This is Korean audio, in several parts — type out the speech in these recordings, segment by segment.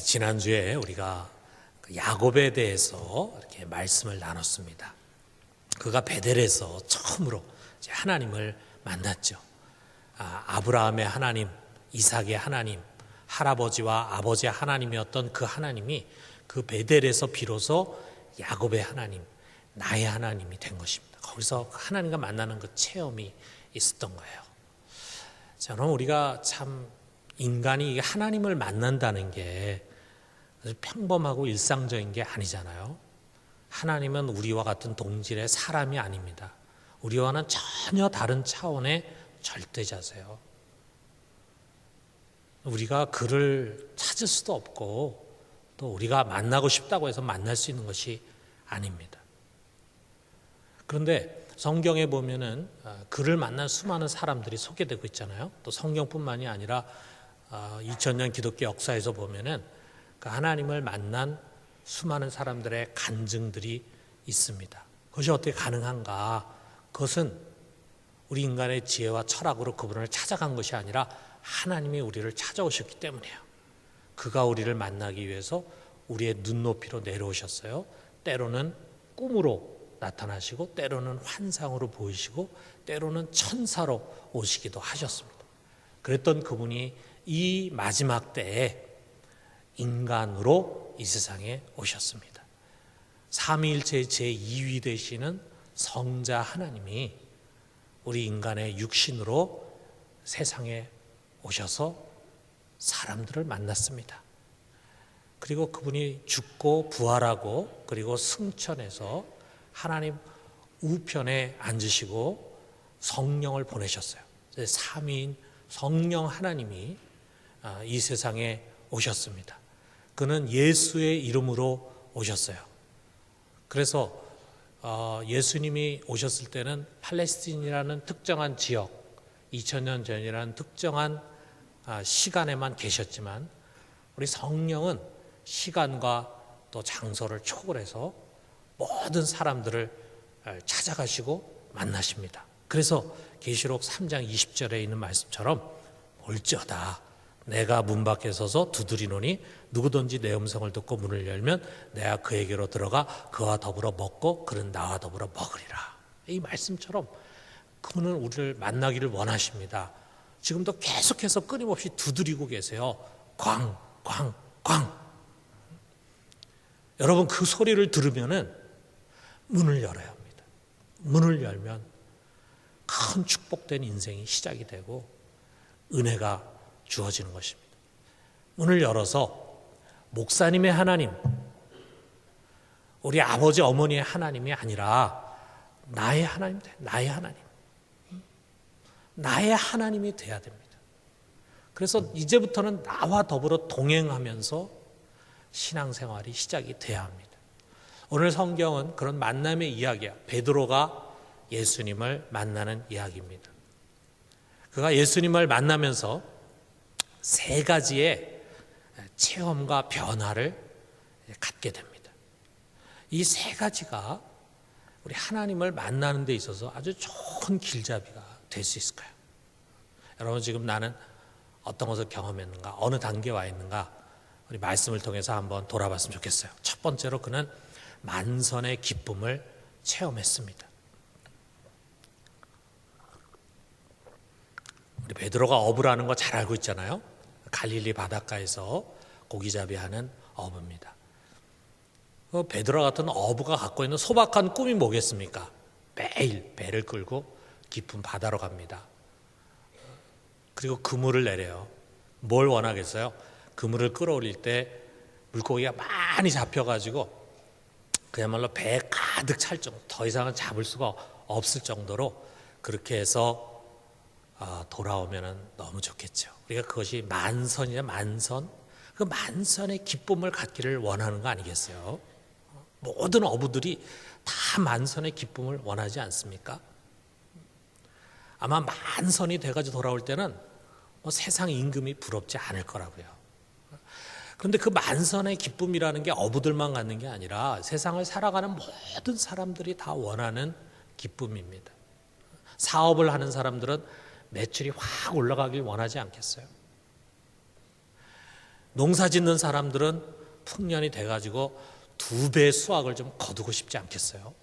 지난주에 우리가 야곱에 대해서 이렇게 말씀을 나눴습니다. 그가 베델에서 처음으로 하나님을 만났죠. 아브라함의 하나님, 이삭의 하나님, 할아버지와 아버지의 하나님이었던 그 하나님이 그 베델에서 비로소 야곱의 하나님, 나의 하나님이 된 것입니다. 거기서 하나님과 만나는 그 체험이 있었던 거예요. 저는 우리가 참 인간이 하나님을 만난다는 게 평범하고 일상적인 게 아니잖아요. 하나님은 우리와 같은 동질의 사람이 아닙니다. 우리와는 전혀 다른 차원의 절대자세요. 우리가 그를 찾을 수도 없고 또 우리가 만나고 싶다고 해서 만날 수 있는 것이 아닙니다. 그런데 성경에 보면은 그를 만난 수많은 사람들이 소개되고 있잖아요. 또 성경뿐만이 아니라 2000년 기독교 역사에서 보면은 그 하나님을 만난 수많은 사람들의 간증들이 있습니다. 그것이 어떻게 가능한가? 그것은 우리 인간의 지혜와 철학으로 그분을 찾아간 것이 아니라 하나님이 우리를 찾아오셨기 때문이에요. 그가 우리를 만나기 위해서 우리의 눈높이로 내려오셨어요. 때로는 꿈으로 나타나시고 때로는 환상으로 보이시고 때로는 천사로 오시기도 하셨습니다. 그랬던 그분이 이 마지막 때에 인간으로 이 세상에 오셨습니다. 삼위일체의 제2위 되시는 성자 하나님이 우리 인간의 육신으로 세상에 오셔서 사람들을 만났습니다. 그리고 그분이 죽고 부활하고 그리고 승천해서 하나님 우편에 앉으시고 성령을 보내셨어요. 삼위인 성령 하나님이 이 세상에 오셨습니다. 그는 예수의 이름으로 오셨어요. 그래서 예수님이 오셨을 때는 팔레스틴이라는 특정한 지역, 2000년 전이라는 특정한 시간에만 계셨지만 우리 성령은 시간과 또 장소를 초월해서 모든 사람들을 찾아가시고 만나십니다. 그래서 계시록 3장 20절에 있는 말씀처럼 올지어다 내가 문 밖에 서서 두드리노니 누구든지 내 음성을 듣고 문을 열면 내가 그에게로 들어가 그와 더불어 먹고 그는 나와 더불어 먹으리라. 이 말씀처럼 그분은 우리를 만나기를 원하십니다. 지금도 계속해서 끊임없이 두드리고 계세요. 쾅, 쾅, 쾅. 여러분 그 소리를 들으면은 문을 열어야 합니다. 문을 열면 큰 축복된 인생이 시작이 되고 은혜가 주어지는 것입니다. 문을 열어서 목사님의 하나님, 우리 아버지 어머니의 하나님이 아니라 나의 하나님, 나의 하나님, 나의 하나님이 돼야 됩니다. 그래서 이제부터는 나와 더불어 동행하면서 신앙생활이 시작이 돼야 합니다. 오늘 성경은 그런 만남의 이야기야. 베드로가 예수님을 만나는 이야기입니다. 그가 예수님을 만나면서 세 가지의 체험과 변화를 갖게 됩니다. 이 세 가지가 우리 하나님을 만나는 데 있어서 아주 좋은 길잡이가 될 수 있을까요? 여러분 지금 나는 어떤 것을 경험했는가, 어느 단계에 와 있는가 우리 말씀을 통해서 한번 돌아봤으면 좋겠어요. 첫 번째로 그는 만선의 기쁨을 체험했습니다. 우리 베드로가 어부라는 거 잘 알고 있잖아요. 갈릴리 바닷가에서 고기잡이하는 어부입니다. 베드로 같은 어부가 갖고 있는 소박한 꿈이 뭐겠습니까? 매일 배를 끌고 깊은 바다로 갑니다. 그리고 그물을 내려요. 뭘 원하겠어요? 그물을 끌어올릴 때 물고기가 많이 잡혀가지고 그야말로 배에 가득 찰 정도, 더 이상은 잡을 수가 없을 정도로 그렇게 해서 돌아오면 너무 좋겠죠. 우리가 그것이 만선이냐 만선, 그 만선의 기쁨을 갖기를 원하는 거 아니겠어요? 모든 어부들이 다 만선의 기쁨을 원하지 않습니까? 아마 만선이 돼가지고 돌아올 때는 세상 임금이 부럽지 않을 거라고요. 그런데 그 만선의 기쁨이라는 게 어부들만 갖는 게 아니라 세상을 살아가는 모든 사람들이 다 원하는 기쁨입니다. 사업을 하는 사람들은 매출이 확 올라가길 원하지 않겠어요? 농사 짓는 사람들은 풍년이 돼가지고 2배의 수확을 좀 거두고 싶지 않겠어요?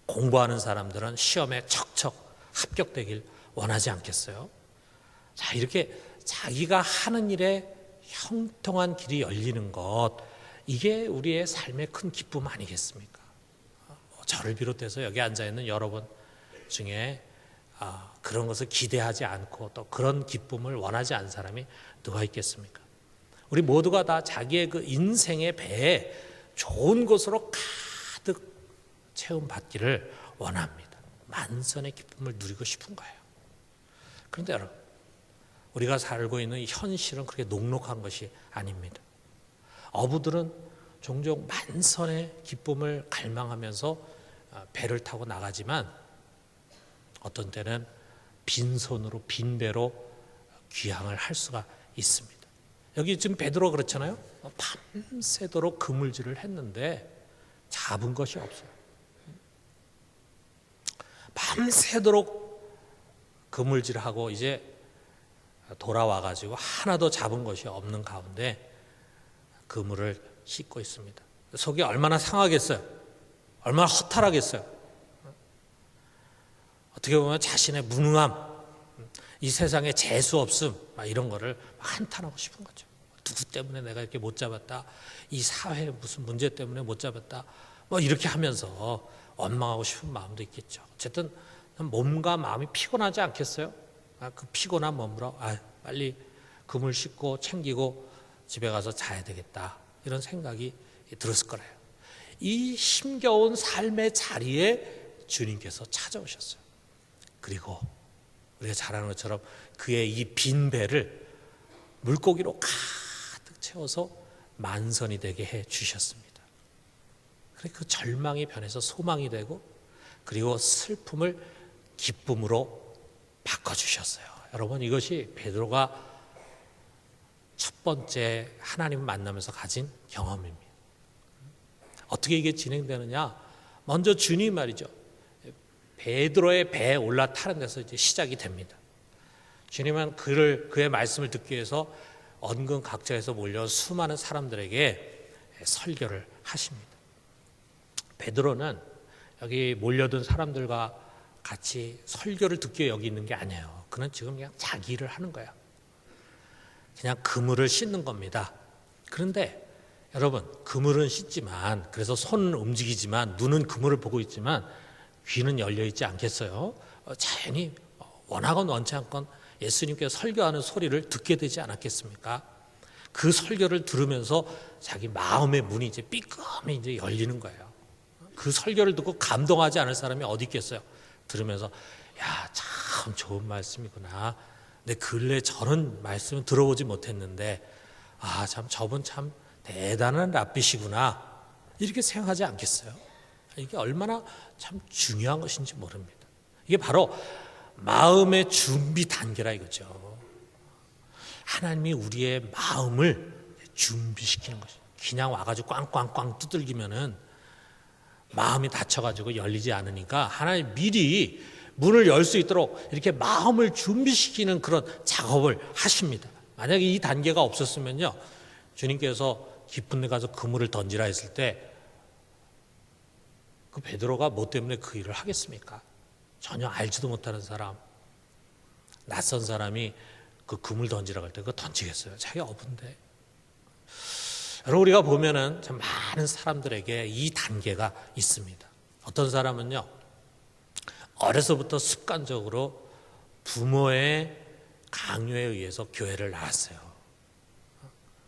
공부하는 사람들은 시험에 척척 합격되길 원하지 않겠어요? 자, 이렇게 자기가 하는 일에 형통한 길이 열리는 것, 이게 우리의 삶의 큰 기쁨 아니겠습니까? 저를 비롯해서 여기 앉아있는 여러분 중에 그런 것을 기대하지 않고 또 그런 기쁨을 원하지 않는 사람이 누가 있겠습니까? 우리 모두가 다 자기의 그 인생의 배에 좋은 것으로 가득 채움받기를 원합니다. 만선의 기쁨을 누리고 싶은 거예요. 그런데 여러분, 우리가 살고 있는 이 현실은 그렇게 녹록한 것이 아닙니다. 어부들은 종종 만선의 기쁨을 갈망하면서 배를 타고 나가지만 어떤 때는 빈손으로 빈배로 귀향을 할 수가 있습니다. 여기 지금 베드로가 그렇잖아요. 밤새도록 그물질을 했는데 잡은 것이 없어요. 밤새도록 그물질하고 이제 돌아와가지고 하나도 잡은 것이 없는 가운데 그물을 씻고 있습니다. 속이 얼마나 상하겠어요? 얼마나 허탈하겠어요? 어떻게 보면 자신의 무능함, 이 세상에 재수 없음, 이런 거를 한탄하고 싶은 거죠. 누구 때문에 내가 이렇게 못 잡았다, 이 사회에 무슨 문제 때문에 못 잡았다, 이렇게 하면서 원망하고 싶은 마음도 있겠죠. 어쨌든 몸과 마음이 피곤하지 않겠어요? 그 피곤한 몸으로 빨리 그물 씻고 챙기고 집에 가서 자야 되겠다, 이런 생각이 들었을 거래요. 이 힘겨운 삶의 자리에 주님께서 찾아오셨어요. 그리고 우리가 잘 아는 것처럼 그의 이 빈 배를 물고기로 가득 채워서 만선이 되게 해 주셨습니다. 그 절망이 변해서 소망이 되고, 그리고 슬픔을 기쁨으로 바꿔주셨어요. 여러분, 이것이 베드로가 첫 번째 하나님을 만나면서 가진 경험입니다. 어떻게 이게 진행되느냐? 먼저 주님 말이죠. 베드로의 배에 올라타는 데서 이제 시작이 됩니다. 주님은 그의 말씀을 듣기 위해서 언근 각처에서 몰려온 수많은 사람들에게 설교를 하십니다. 베드로는 여기 몰려든 사람들과 같이 설교를 듣기 위해 여기 있는 게 아니에요. 그는 지금 그냥 자기 일을 하는 거야. 그냥 그물을 씻는 겁니다. 그런데 여러분, 그물은 씻지만, 그래서 손은 움직이지만, 눈은 그물을 보고 있지만 귀는 열려 있지 않겠어요? 자연히 원하건 원치 않건 예수님께서 설교하는 소리를 듣게 되지 않았겠습니까? 그 설교를 들으면서 자기 마음의 문이 이제 삐끔히 이제 열리는 거예요. 그 설교를 듣고 감동하지 않을 사람이 어디 있겠어요? 들으면서 야, 참 좋은 말씀이구나. 내 근래 저런 말씀을 들어보지 못했는데 참 저분 참 대단한 랍비시구나, 이렇게 생각하지 않겠어요? 이게 얼마나 참 중요한 것인지 모릅니다. 이게 바로 마음의 준비 단계라 이거죠. 하나님이 우리의 마음을 준비시키는 것이죠. 그냥 와가지고 꽝꽝꽝 두들기면은 마음이 닫혀가지고 열리지 않으니까 하나님 미리 문을 열 수 있도록 이렇게 마음을 준비시키는 그런 작업을 하십니다. 만약에 이 단계가 없었으면요, 주님께서 깊은 데 가서 그물을 던지라 했을 때 그 베드로가 뭐 때문에 그 일을 하겠습니까? 전혀 알지도 못하는 사람, 낯선 사람이 그 그물 던지라고 할 때 그거 던지겠어요? 자기 어부인데. 여러분, 우리가 보면은 참 많은 사람들에게 이 단계가 있습니다. 어떤 사람은요, 어려서부터 습관적으로 부모의 강요에 의해서 교회를 나왔어요.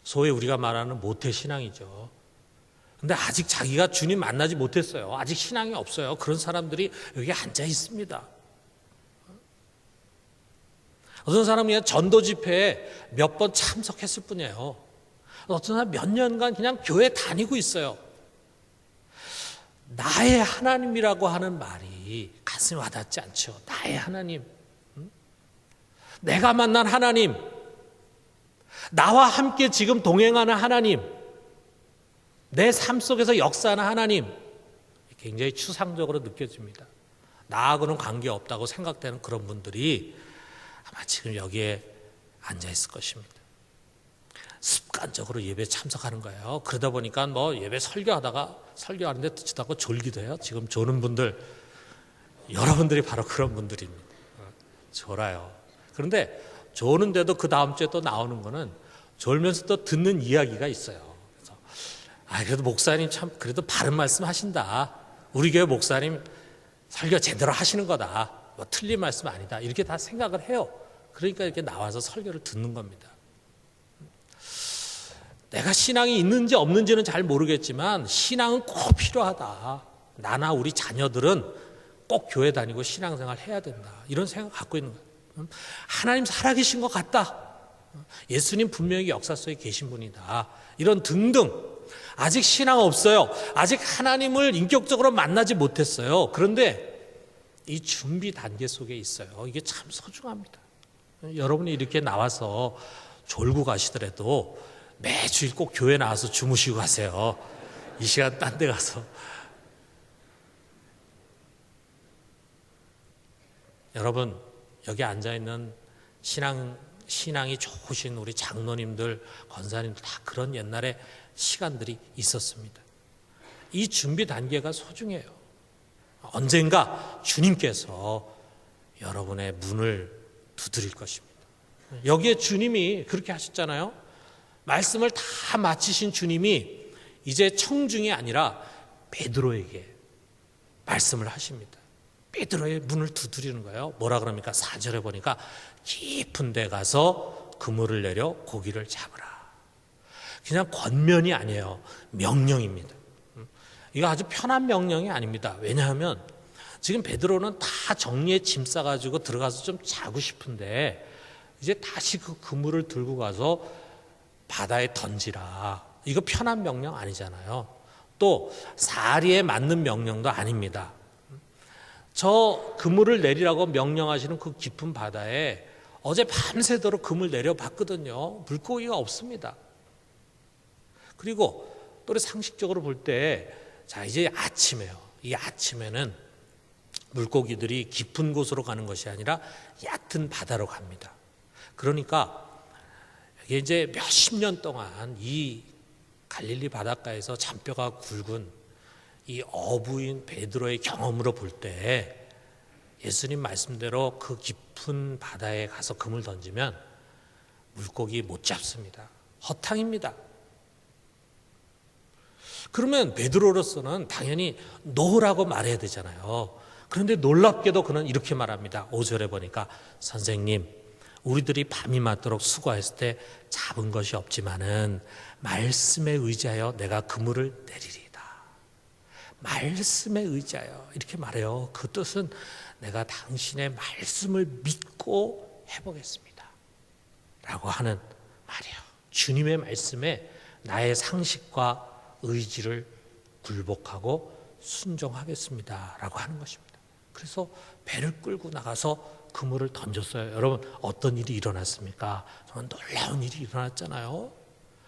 소위 우리가 말하는 모태신앙이죠. 근데 아직 자기가 주님 만나지 못했어요. 아직 신앙이 없어요. 그런 사람들이 여기 앉아 있습니다. 어떤 사람은 그냥 전도 집회에 몇 번 참석했을 뿐이에요. 어떤 사람은 몇 년간 그냥 교회 다니고 있어요. 나의 하나님이라고 하는 말이 가슴에 와닿지 않죠. 나의 하나님, 내가 만난 하나님, 나와 함께 지금 동행하는 하나님, 내 삶 속에서 역사하는 하나님, 굉장히 추상적으로 느껴집니다. 나하고는 관계없다고 생각되는 그런 분들이 아마 지금 여기에 앉아 있을 것입니다. 습관적으로 예배에 참석하는 거예요. 그러다 보니까 뭐 예배 설교하는데 듣지도 않고 졸기도 해요. 지금 조는 분들, 여러분들이 바로 그런 분들입니다. 졸아요. 그런데 조는데도 그 다음 주에 또 나오는 거는 졸면서 또 듣는 이야기가 있어요. 그래서 그래도 목사님 참 그래도 바른 말씀 하신다. 우리 교회 목사님 설교 제대로 하시는 거다. 뭐 틀린 말씀 아니다. 이렇게 다 생각을 해요. 그러니까 이렇게 나와서 설교를 듣는 겁니다. 내가 신앙이 있는지 없는지는 잘 모르겠지만 신앙은 꼭 필요하다. 나나 우리 자녀들은 꼭 교회 다니고 신앙생활 해야 된다. 이런 생각 갖고 있는 거예요. 하나님 살아계신 것 같다. 예수님 분명히 역사 속에 계신 분이다. 이런 등등. 아직 신앙 없어요. 아직 하나님을 인격적으로 만나지 못했어요. 그런데 이 준비 단계 속에 있어요. 이게 참 소중합니다. 여러분이 이렇게 나와서 졸고 가시더라도 매주일 꼭 교회 나와서 주무시고 가세요. 이 시간 딴 데 가서. 여러분, 여기 앉아있는 신앙이 좋으신 우리 장로님들, 권사님들 다 그런 옛날에 시간들이 있었습니다. 이 준비 단계가 소중해요. 언젠가 주님께서 여러분의 문을 두드릴 것입니다. 여기에 주님이 그렇게 하셨잖아요. 말씀을 다 마치신 주님이 이제 청중이 아니라 베드로에게 말씀을 하십니다. 베드로의 문을 두드리는 거예요. 뭐라 그럽니까? 4절에 보니까 깊은 데 가서 그물을 내려 고기를 잡으라. 그냥 권면이 아니에요. 명령입니다. 이거 아주 편한 명령이 아닙니다. 왜냐하면 지금 베드로는 다 정리에 짐 싸가지고 들어가서 좀 자고 싶은데 이제 다시 그 그물을 들고 가서 바다에 던지라. 이거 편한 명령 아니잖아요. 또 사리에 맞는 명령도 아닙니다. 저 그물을 내리라고 명령하시는 그 깊은 바다에 어제 밤새도록 그물 내려봤거든요. 물고기가 없습니다. 그리고 또 우리 상식적으로 볼 때 자 이제 아침에요. 이 아침에는 물고기들이 깊은 곳으로 가는 것이 아니라 얕은 바다로 갑니다. 그러니까 이게 이제 몇십 년 동안 이 갈릴리 바닷가에서 잔뼈가 굵은 이 어부인 베드로의 경험으로 볼 때 예수님 말씀대로 그 깊은 바다에 가서 그물 던지면 물고기 못 잡습니다. 허탕입니다. 그러면 베드로로서는 당연히 노라고 말해야 되잖아요. 그런데 놀랍게도 그는 이렇게 말합니다. 5절에 보니까 선생님 우리들이 밤이 맞도록 수고했을 때 잡은 것이 없지만은 말씀에 의지하여 내가 그물을 내리리이다. 말씀에 의지하여 이렇게 말해요. 그 뜻은 내가 당신의 말씀을 믿고 해보겠습니다 라고 하는 말이에요. 주님의 말씀에 나의 상식과 의지를 굴복하고 순종하겠습니다 라고 하는 것입니다. 그래서 배를 끌고 나가서 그물을 던졌어요. 여러분 어떤 일이 일어났습니까? 정말 놀라운 일이 일어났잖아요.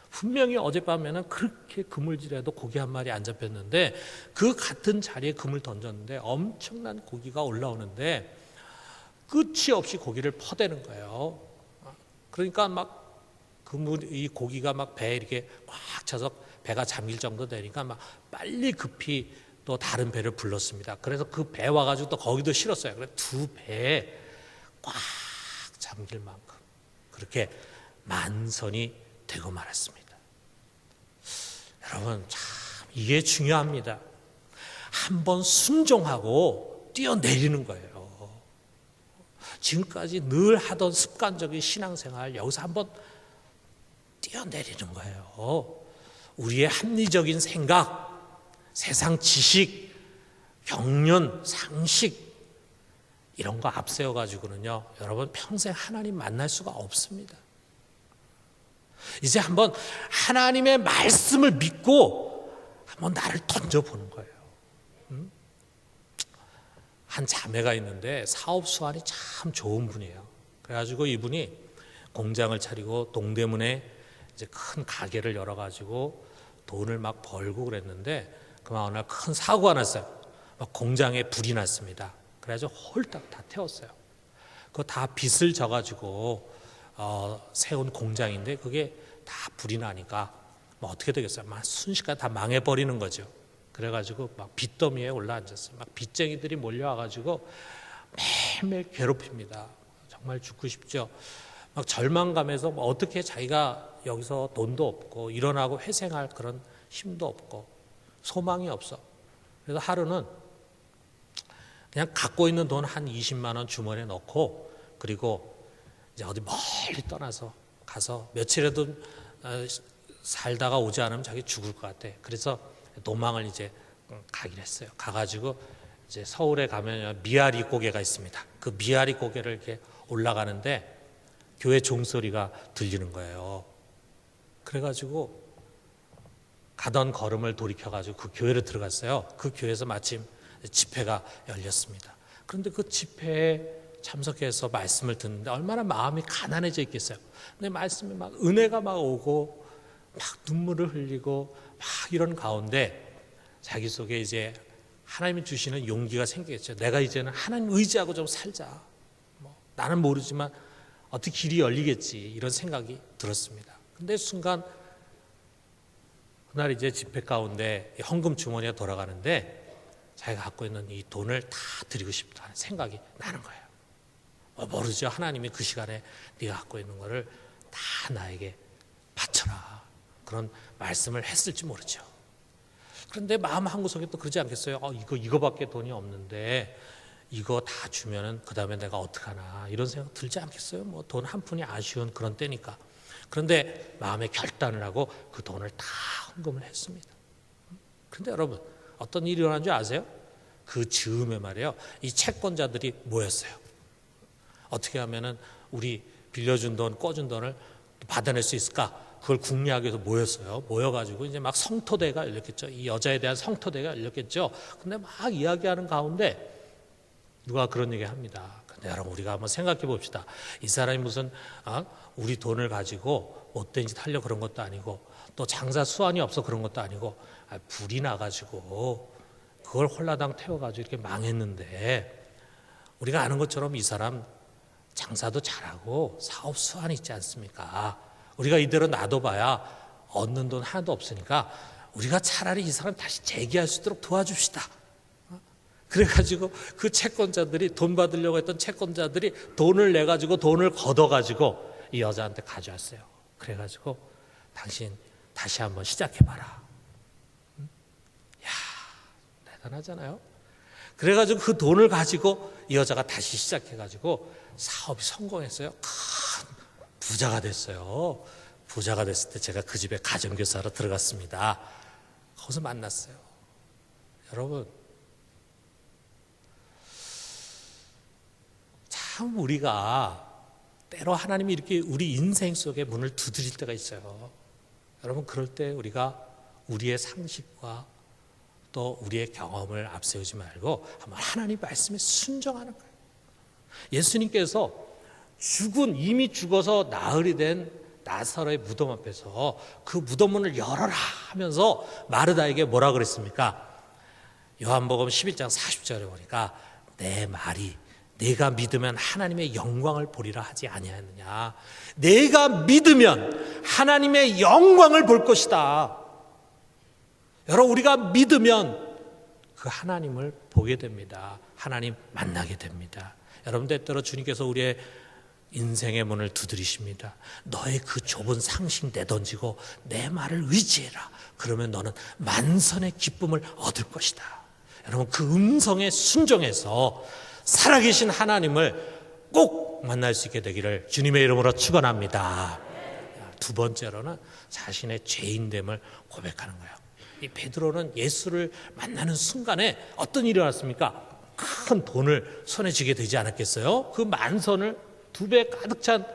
분명히 어젯밤에는 그렇게 그물질에도 고기 한 마리 안 잡혔는데 그 같은 자리에 그물 던졌는데 엄청난 고기가 올라오는데 끝이 없이 고기를 퍼대는 거예요. 그러니까 막 이 고기가 막 배에 이렇게 꽉 차서 배가 잠길 정도 되니까 막 빨리 급히 또 다른 배를 불렀습니다. 그래서 그 배 와가지고 또 거기도 실었어요. 그래서 두 배에 꽉 잠길 만큼 그렇게 만선이 되고 말았습니다. 여러분 참 이게 중요합니다. 한번 순종하고 뛰어내리는 거예요. 지금까지 늘 하던 습관적인 신앙생활 여기서 한번 뛰어내리는 거예요. 우리의 합리적인 생각, 세상 지식, 경륜, 상식 이런 거 앞세워 가지고는요 여러분 평생 하나님 만날 수가 없습니다. 이제 한번 하나님의 말씀을 믿고 한번 나를 던져보는 거예요. 한 자매가 있는데 사업 수완이 참 좋은 분이에요. 그래가지고 이분이 공장을 차리고 동대문에 이제 큰 가게를 열어가지고 돈을 막 벌고 그랬는데 그만 어느 날 큰 사고가 났어요. 막 공장에 불이 났습니다. 그래가지고 홀딱 다 태웠어요. 그거 다 빚을 져가지고 세운 공장인데 그게 다 불이 나니까 뭐 어떻게 되겠어요? 막 순식간에 다 망해버리는 거죠. 그래가지고 막 빚더미에 올라앉았어요. 막 빚쟁이들이 몰려와가지고 매일매일 괴롭힙니다. 정말 죽고 싶죠. 막 절망감에서 뭐 어떻게 자기가 여기서 돈도 없고 일어나고 회생할 그런 힘도 없고 소망이 없어. 그래서 하루는 그냥 갖고 있는 돈 한 20만 원 주머니에 넣고 그리고 이제 어디 멀리 떠나서 가서 며칠에도 살다가 오지 않으면 자기 죽을 것 같아. 그래서 도망을 이제 가기로 했어요. 가가지고 이제 서울에 가면 미아리 고개가 있습니다. 그 미아리 고개를 이렇게 올라가는데 교회 종소리가 들리는 거예요. 그래가지고 가던 걸음을 돌이켜가지고 그 교회로 들어갔어요. 그 교회에서 마침 집회가 열렸습니다. 그런데 그 집회에 참석해서 말씀을 듣는데 얼마나 마음이 가난해져 있겠어요. 근데 말씀에 막 은혜가 막 오고 막 눈물을 흘리고 막 이런 가운데 자기 속에 이제 하나님이 주시는 용기가 생기겠죠. 내가 이제는 하나님 의지하고 좀 살자. 뭐 나는 모르지만 어떻게 길이 열리겠지 이런 생각이 들었습니다. 근데 순간 그날 이제 집회 가운데 헌금 주머니가 돌아가는데 자기가 갖고 있는 이 돈을 다 드리고 싶다는 생각이 나는 거예요. 모르죠. 하나님이 그 시간에 네가 갖고 있는 거를 다 나에게 바쳐라. 그런 말씀을 했을지 모르죠. 그런데 마음 한구석에 또 그러지 않겠어요? 이거밖에 돈이 없는데 이거 다 주면은 그 다음에 내가 어떡하나 이런 생각 들지 않겠어요? 뭐 돈 한 푼이 아쉬운 그런 때니까. 그런데 마음에 결단을 하고 그 돈을 다 헌금을 했습니다. 그런데 여러분 어떤 일이 일어난 줄 아세요? 그 즈음에 말이에요. 이 채권자들이 모였어요. 어떻게 하면은 우리 빌려준 돈, 꿔준 돈을 받아낼 수 있을까? 그걸 궁리하기 위해서 모였어요. 모여가지고 이제 막 성토대가 열렸겠죠. 이 여자에 대한 성토대가 열렸겠죠. 근데 막 이야기하는 가운데 누가 그런 얘기 합니다. 근데 여러분 우리가 한번 생각해 봅시다. 이 사람이 무슨 우리 돈을 가지고 못된 짓 하려고 그런 것도 아니고 또 장사 수완이 없어 그런 것도 아니고 불이 나가지고 그걸 홀라당 태워가지고 이렇게 망했는데 우리가 아는 것처럼 이 사람 장사도 잘하고 사업 수완이 있지 않습니까? 우리가 이대로 놔둬봐야 얻는 돈 하나도 없으니까 우리가 차라리 이 사람 다시 재기할 수 있도록 도와줍시다. 그래가지고 그 채권자들이 돈 받으려고 했던 채권자들이 돈을 내가지고 돈을 걷어가지고 이 여자한테 가져왔어요. 그래가지고 당신 다시 한번 시작해봐라. 야, 대단하잖아요. 그래가지고 그 돈을 가지고 이 여자가 다시 시작해가지고 사업이 성공했어요. 큰 부자가 됐어요. 부자가 됐을 때 제가 그 집에 가정교사로 들어갔습니다. 거기서 만났어요. 여러분 참 우리가 때로 하나님이 이렇게 우리 인생 속에 문을 두드릴 때가 있어요. 여러분 그럴 때 우리가 우리의 상식과 또 우리의 경험을 앞세우지 말고 한번 하나님 말씀에 순종하는 거예요. 예수님께서 이미 죽어서 나흘이 된 나사로의 무덤 앞에서 그 무덤 문을 열어라 하면서 마르다에게 뭐라 그랬습니까? 요한복음 11장 40절에 보니까 내 말이 내가 믿으면 하나님의 영광을 보리라 하지 아니하느냐. 내가 믿으면 하나님의 영광을 볼 것이다. 여러분 우리가 믿으면 그 하나님을 보게 됩니다. 하나님 만나게 됩니다. 여러분 때때로 주님께서 우리의 인생의 문을 두드리십니다. 너의 그 좁은 상식 내던지고 내 말을 의지해라. 그러면 너는 만선의 기쁨을 얻을 것이다. 여러분 그 음성에 순종해서 살아계신 하나님을 꼭 만날 수 있게 되기를 주님의 이름으로 축원합니다. 두 번째로는 자신의 죄인됨을 고백하는 거예요. 이 베드로는 예수를 만나는 순간에 어떤 일이 일어났습니까? 큰 돈을 손에 쥐게 되지 않았겠어요? 그 만선을 2배 가득 찬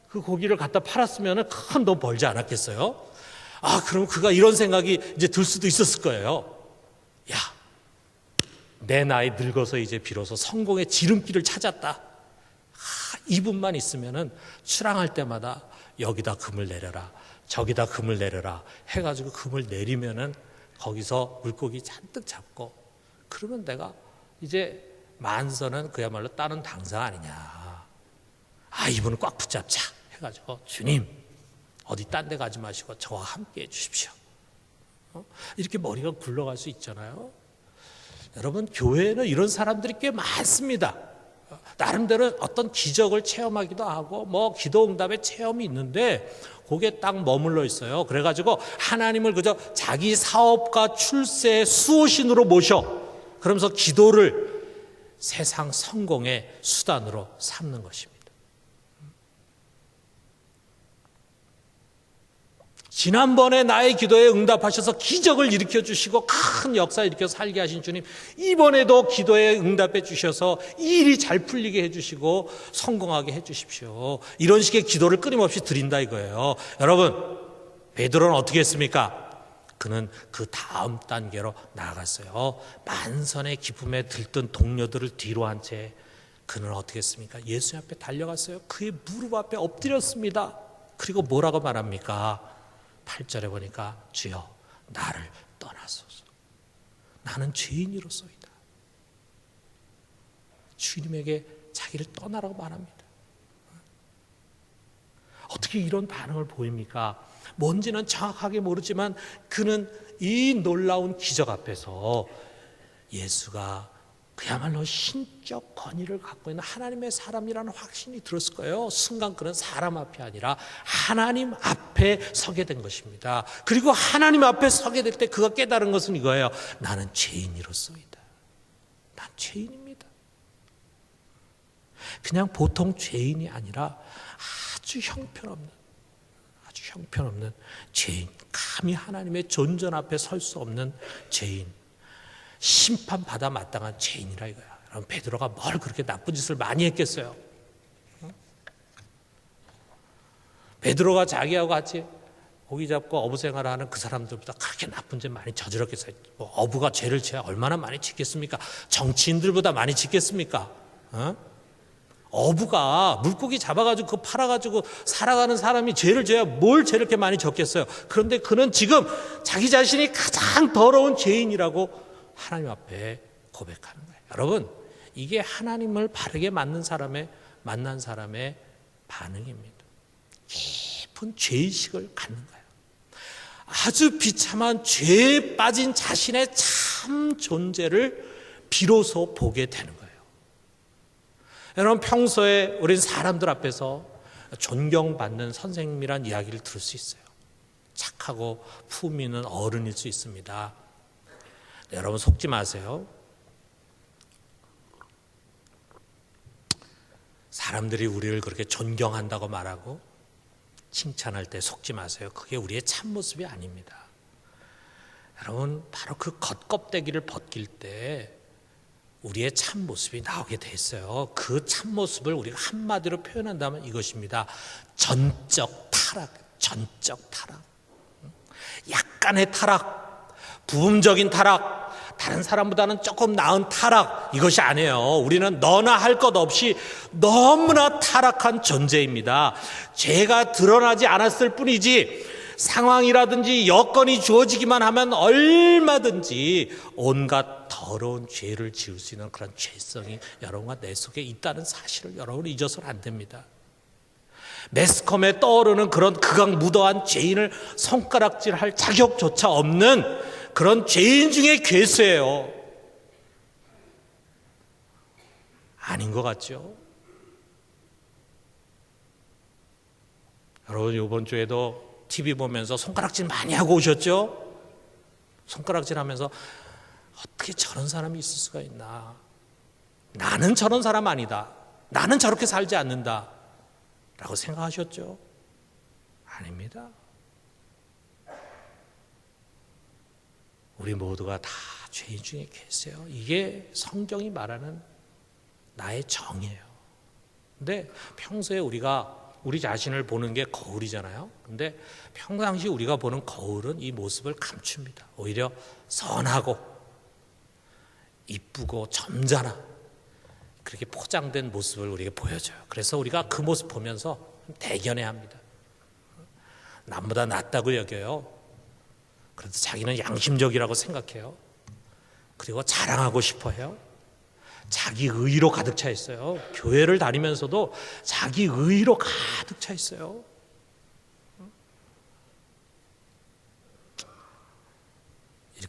그 고기를 갖다 팔았으면 큰 돈 벌지 않았겠어요? 그럼 그가 이런 생각이 이제 들 수도 있었을 거예요. 야, 내 나이 늙어서 이제 비로소 성공의 지름길을 찾았다. 이분만 있으면은 출항할 때마다 여기다 금을 내려라, 저기다 금을 내려라 해가지고 금을 내리면은 거기서 물고기 잔뜩 잡고 그러면 내가 이제 만선은 그야말로 따는 당사 아니냐. 이분은 꽉 붙잡자 해가지고 주님 어디 딴 데 가지 마시고 저와 함께 해주십시오. 이렇게 머리가 굴러갈 수 있잖아요. 여러분, 교회에는 이런 사람들이 꽤 많습니다. 나름대로 어떤 기적을 체험하기도 하고 뭐 기도 응답의 체험이 있는데 거기에 딱 머물러 있어요. 그래가지고 하나님을 그저 자기 사업과 출세의 수호신으로 모셔 그러면서 기도를 세상 성공의 수단으로 삼는 것입니다. 지난번에 나의 기도에 응답하셔서 기적을 일으켜 주시고 큰 역사 일으켜 살게 하신 주님, 이번에도 기도에 응답해 주셔서 일이 잘 풀리게 해 주시고 성공하게 해 주십시오. 이런 식의 기도를 끊임없이 드린다 이거예요. 여러분, 베드로는 어떻게 했습니까? 그는 그 다음 단계로 나아갔어요. 만선의 기쁨에 들뜬 동료들을 뒤로 한 채 그는 어떻게 했습니까? 예수 앞에 달려갔어요. 그의 무릎 앞에 엎드렸습니다. 그리고 뭐라고 말합니까? 8절에 보니까 주여 나를 떠나소서. 나는 죄인이로소이다. 주님에게 자기를 떠나라고 말합니다. 어떻게 이런 반응을 보입니까? 뭔지는 정확하게 모르지만 그는 이 놀라운 기적 앞에서 예수가 그야말로 신적 권위를 갖고 있는 하나님의 사람이라는 확신이 들었을 거예요. 순간 그는 사람 앞이 아니라 하나님 앞에 서게 된 것입니다. 그리고 하나님 앞에 서게 될 때 그가 깨달은 것은 이거예요. 나는 죄인이로소이다. 난 죄인입니다. 그냥 보통 죄인이 아니라 아주 형편없는 죄인, 감히 하나님의 존전 앞에 설 수 없는 죄인, 심판받아 마땅한 죄인이라 이거야. 그럼 베드로가 뭘 그렇게 나쁜 짓을 많이 했겠어요? 베드로가 자기하고 같이 고기 잡고 어부 생활하는 그 사람들보다 그렇게 나쁜 죄 많이 저질렀겠어요. 어부가 죄를 지어야 얼마나 많이 짓겠습니까? 정치인들보다 많이 짓겠습니까? 어부가 물고기 잡아가지고 그거 팔아가지고 살아가는 사람이 죄를 져야 뭘 죄를 이렇게 많이 졌겠어요. 그런데 그는 지금 자기 자신이 가장 더러운 죄인이라고 하나님 앞에 고백하는 거예요. 여러분, 이게 하나님을 바르게 만난 사람의 반응입니다. 깊은 죄의식을 갖는 거예요. 아주 비참한 죄에 빠진 자신의 참 존재를 비로소 보게 되는 거예요. 여러분, 평소에 우린 사람들 앞에서 존경받는 선생님이란 이야기를 들을 수 있어요. 착하고 품위 있는 어른일 수 있습니다. 여러분, 속지 마세요. 사람들이 우리를 그렇게 존경한다고 말하고 칭찬할 때 속지 마세요. 그게 우리의 참모습이 아닙니다. 여러분, 바로 그 겉껍데기를 벗길 때 우리의 참모습이 나오게 돼 있어요. 그 참모습을 우리가 한마디로 표현한다면 이것입니다. 전적 타락. 약간의 타락, 부분적인 타락, 다른 사람보다는 조금 나은 타락, 이것이 아니에요. 우리는 너나 할 것 없이 너무나 타락한 존재입니다. 죄가 드러나지 않았을 뿐이지 상황이라든지 여건이 주어지기만 하면 얼마든지 온갖 더러운 죄를 지을 수 있는 그런 죄성이 여러분과 내 속에 있다는 사실을 여러분 잊어서는 안 됩니다. 매스컴에 떠오르는 그런 극악무도한 죄인을 손가락질할 자격조차 없는 그런 죄인 중에 괴수예요. 아닌 것 같죠? 여러분, 이번 주에도 TV 보면서 손가락질 많이 하고 오셨죠? 손가락질 하면서 어떻게 저런 사람이 있을 수가 있나? 나는 저런 사람 아니다. 나는 저렇게 살지 않는다. 라고 생각하셨죠? 아닙니다. 우리 모두가 다 죄인 중에 계세요. 이게 성경이 말하는 나의 정이에요. 근데 평소에 우리가 우리 자신을 보는 게 거울이잖아요. 근데 평상시 우리가 보는 거울은 이 모습을 감춥니다. 오히려 선하고 이쁘고 점잖아 그렇게 포장된 모습을 우리에게 보여줘요. 그래서 우리가 그 모습 보면서 대견해합니다. 남보다 낫다고 여겨요. 그래도 자기는 양심적이라고 생각해요. 그리고 자랑하고 싶어해요. 자기 의로 가득 차 있어요. 교회를 다니면서도 자기 의로 가득 차 있어요.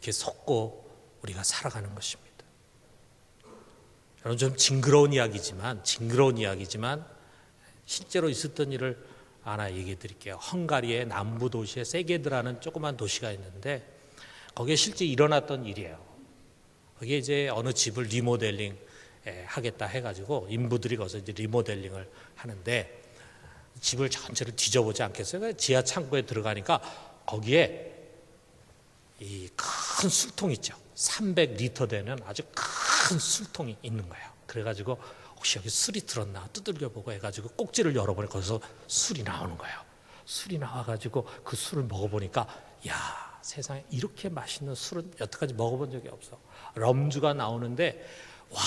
이렇게 속고 우리가 살아가는 것입니다. 여러분, 좀 징그러운 이야기지만 실제로 있었던 일을 하나 얘기해 드릴게요. 헝가리의 남부 도시에 세게드라는 조그만 도시가 있는데 거기에 실제 일어났던 일이에요. 거기에 이제 어느 집을 리모델링 하겠다 해가지고 인부들이 거기서 이제 리모델링을 하는데 집을 전체를 뒤져보지 않겠어요? 지하 창고에 들어가니까 거기에 이 큰 술통 있죠. 300리터 되는 아주 큰 술통이 있는 거예요. 그래가지고 혹시 여기 술이 들었나 두들겨보고 해가지고 꼭지를 열어보니 거기서 술이 나오는 거예요. 술이 나와가지고 그 술을 먹어보니까 야, 세상에 이렇게 맛있는 술은 여태까지 먹어본 적이 없어. 럼주가 나오는데 와,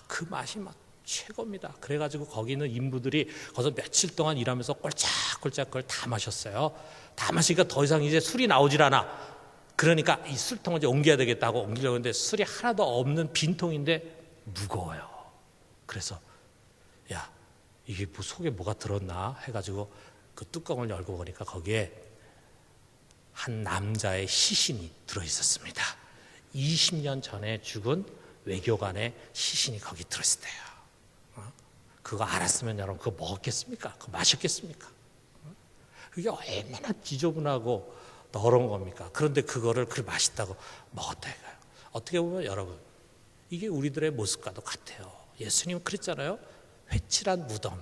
그 맛이 막 최고입니다. 그래가지고 거기 있는 인부들이 거기서 며칠 동안 일하면서 꼴짝꼴짝 그걸 다 마셨어요. 다 마시니까 더 이상 이제 술이 나오질 않아. 그러니까 이 술통을 이제 옮겨야 되겠다고 옮기려고 했는데 술이 하나도 없는 빈통인데 무거워요. 그래서 야, 이게 뭐 속에 뭐가 들었나 해가지고 그 뚜껑을 열고 보니까 거기에 한 남자의 시신이 들어있었습니다. 20년 전에 죽은 외교관의 시신이 거기 들어있었대요. 그거 알았으면 여러분 그거 먹었겠습니까? 그거 마셨겠습니까? 그게 얼마나 지저분하고 더러운 겁니까? 그런데 그거를 그렇게 맛있다고 먹었다 이거예요. 어떻게 보면 여러분 이게 우리들의 모습과도 같아요. 예수님은 그랬잖아요. 회칠한 무덤,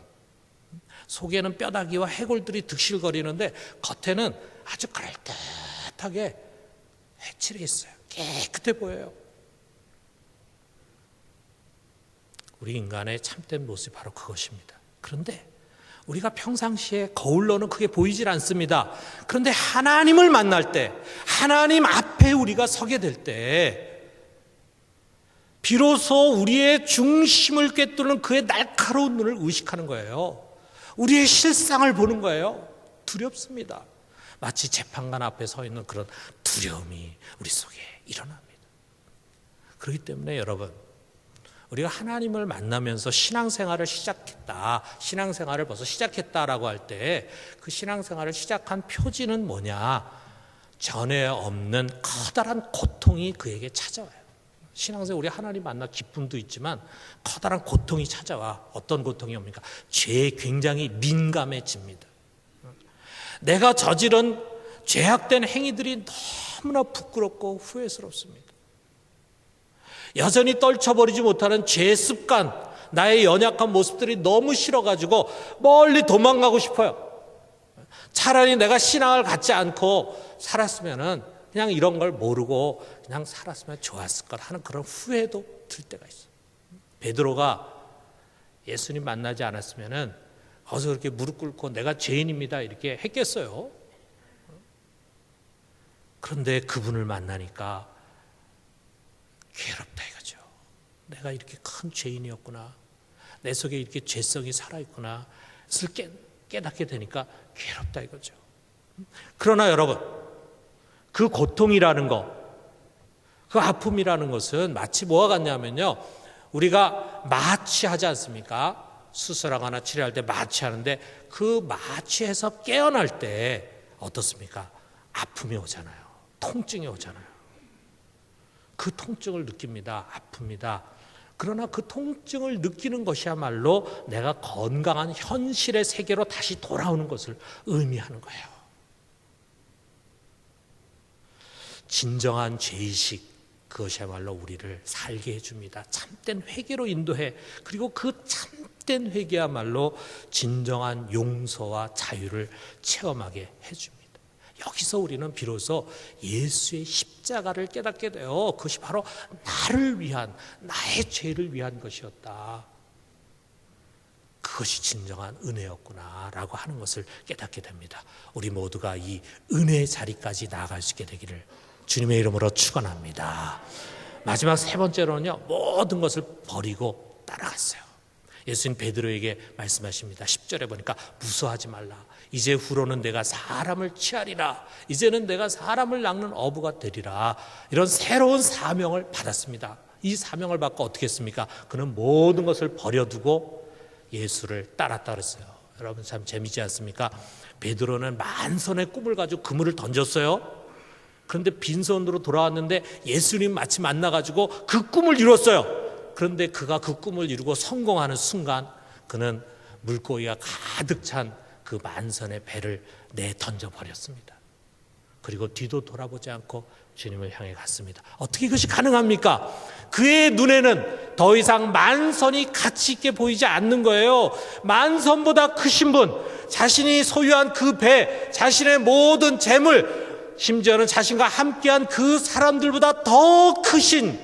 속에는 뼈다귀와 해골들이 득실거리는데 겉에는 아주 그럴듯하게 회칠해 있어요. 깨끗해 보여요. 우리 인간의 참된 모습이 바로 그것입니다. 그런데 우리가 평상시에 거울로는 그게 보이질 않습니다. 그런데 하나님을 만날 때, 하나님 앞에 우리가 서게 될 때 비로소 우리의 중심을 꿰뚫는 그의 날카로운 눈을 의식하는 거예요. 우리의 실상을 보는 거예요. 두렵습니다. 마치 재판관 앞에 서 있는 그런 두려움이 우리 속에 일어납니다. 그렇기 때문에 여러분, 우리가 하나님을 만나면서 신앙생활을 시작했다, 신앙생활을 벌써 시작했다라고 할 때 그 신앙생활을 시작한 표지는 뭐냐? 전에 없는 커다란 고통이 그에게 찾아와요. 신앙생활 우리 하나님 만나 기쁨도 있지만 커다란 고통이 찾아와. 어떤 고통이 옵니까? 죄에 굉장히 민감해집니다. 내가 저지른 죄악된 행위들이 너무나 부끄럽고 후회스럽습니다. 여전히 떨쳐버리지 못하는 죄의 습관, 나의 연약한 모습들이 너무 싫어가지고 멀리 도망가고 싶어요. 차라리 내가 신앙을 갖지 않고 살았으면은 그냥 이런 걸 모르고 그냥 살았으면 좋았을 것 하는 그런 후회도 들 때가 있어요. 베드로가 예수님 만나지 않았으면은 거기서 그렇게 무릎 꿇고 내가 죄인입니다 이렇게 했겠어요. 그런데 그분을 만나니까 괴롭다 이거죠. 내가 이렇게 큰 죄인이었구나. 내 속에 이렇게 죄성이 살아있구나. 그것을 깨닫게 되니까 괴롭다 이거죠. 그러나 여러분, 그 고통이라는 것, 그 아픔이라는 것은 마치 뭐와 같냐면요, 우리가 마취하지 않습니까? 수술하거나 치료할 때 마취하는데 그 마취해서 깨어날 때 어떻습니까? 아픔이 오잖아요. 통증이 오잖아요. 그 통증을 느낍니다. 아픕니다. 그러나 그 통증을 느끼는 것이야말로 내가 건강한 현실의 세계로 다시 돌아오는 것을 의미하는 거예요. 진정한 죄의식, 그것이야말로 우리를 살게 해줍니다. 참된 회개로 인도해. 그리고 그 참된 회개야말로 진정한 용서와 자유를 체험하게 해줍니다. 여기서 우리는 비로소 예수의 십자가를 깨닫게 돼요. 그것이 바로 나를 위한, 나의 죄를 위한 것이었다. 그것이 진정한 은혜였구나라고 하는 것을 깨닫게 됩니다. 우리 모두가 이 은혜의 자리까지 나아갈 수 있게 되기를 주님의 이름으로 축원합니다. 마지막 세 번째로는요, 모든 것을 버리고 따라갔어요. 예수님 베드로에게 말씀하십니다. 10절에 보니까 무서워하지 말라. 이제 후로는 내가 사람을 취하리라. 이제는 내가 사람을 낚는 어부가 되리라. 이런 새로운 사명을 받았습니다. 이 사명을 받고 어떻게 했습니까? 그는 모든 것을 버려두고 예수를 따랐다 그랬어요. 여러분 참 재미있지 않습니까? 베드로는 만선의 꿈을 가지고 그물을 던졌어요. 그런데 빈손으로 돌아왔는데 예수님 마치 만나가지고 그 꿈을 이뤘어요. 그런데 그가 그 꿈을 이루고 성공하는 순간 그는 물고기가 가득 찬 그 만선의 배를 내던져 버렸습니다. 그리고 뒤도 돌아보지 않고 주님을 향해 갔습니다. 어떻게 이것이 가능합니까? 그의 눈에는 더 이상 만선이 가치 있게 보이지 않는 거예요. 만선보다 크신 분, 자신이 소유한 그 배, 자신의 모든 재물, 심지어는 자신과 함께한 그 사람들보다 더 크신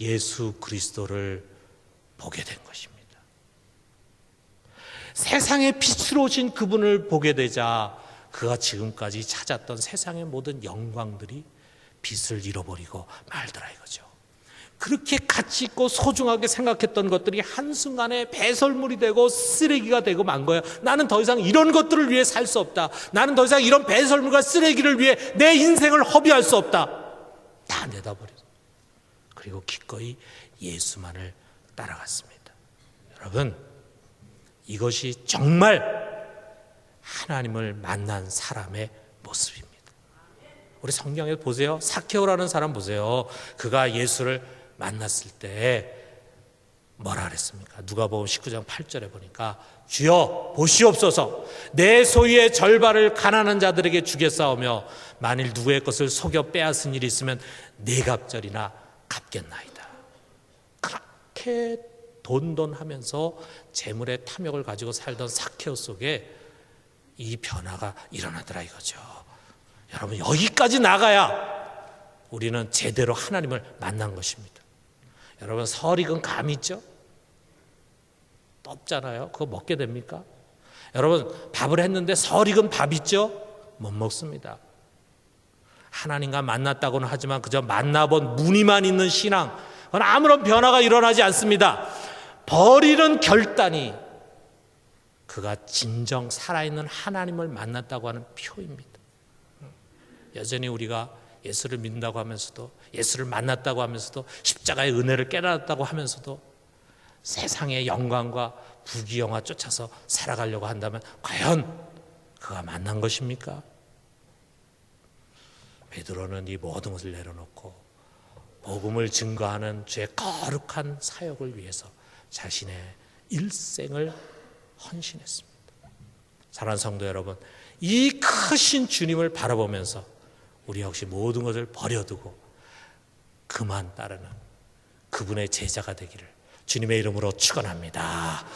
예수 그리스도를 보게 된 것입니다. 세상의 빛으로 오신 그분을 보게 되자 그가 지금까지 찾았던 세상의 모든 영광들이 빛을 잃어버리고 말더라 이거죠. 그렇게 가치 있고 소중하게 생각했던 것들이 한순간에 배설물이 되고 쓰레기가 되고 만 거예요. 나는 더 이상 이런 것들을 위해 살 수 없다. 나는 더 이상 이런 배설물과 쓰레기를 위해 내 인생을 허비할 수 없다. 다 내다버렸어요. 그리고 기꺼이 예수만을 따라갔습니다. 여러분, 이것이 정말 하나님을 만난 사람의 모습입니다. 우리 성경에 보세요. 삭개오라는 사람 보세요. 그가 예수를 만났을 때 뭐라 그랬습니까? 누가복음 19장 8절에 보니까 주여 보시옵소서 내 소유의 절반을 가난한 자들에게 주겠사오며 만일 누구의 것을 속여 빼앗은 일이 있으면 네 갑절이나 갚겠나이다. 그렇게 돈돈하면서 재물의 탐욕을 가지고 살던 삭개오 속에 이 변화가 일어나더라 이거죠. 여러분, 여기까지 나가야 우리는 제대로 하나님을 만난 것입니다. 여러분, 설익은 감이 있죠? 없잖아요. 그거 먹게 됩니까? 여러분, 밥을 했는데 설익은 밥 있죠? 못 먹습니다. 하나님과 만났다고는 하지만 그저 만나본 무늬만 있는 신앙, 그건 아무런 변화가 일어나지 않습니다. 버리는 결단이 그가 진정 살아있는 하나님을 만났다고 하는 표입니다. 여전히 우리가 예수를 믿는다고 하면서도, 예수를 만났다고 하면서도, 십자가의 은혜를 깨달았다고 하면서도 세상의 영광과 부귀영화 쫓아서 살아가려고 한다면 과연 그가 만난 것입니까? 베드로는 이 모든 것을 내려놓고 복음을 증거하는 주의 거룩한 사역을 위해서 자신의 일생을 헌신했습니다. 사랑하는 성도 여러분, 이 크신 주님을 바라보면서 우리 역시 모든 것을 버려두고 그만 따르는 그분의 제자가 되기를 주님의 이름으로 축원합니다.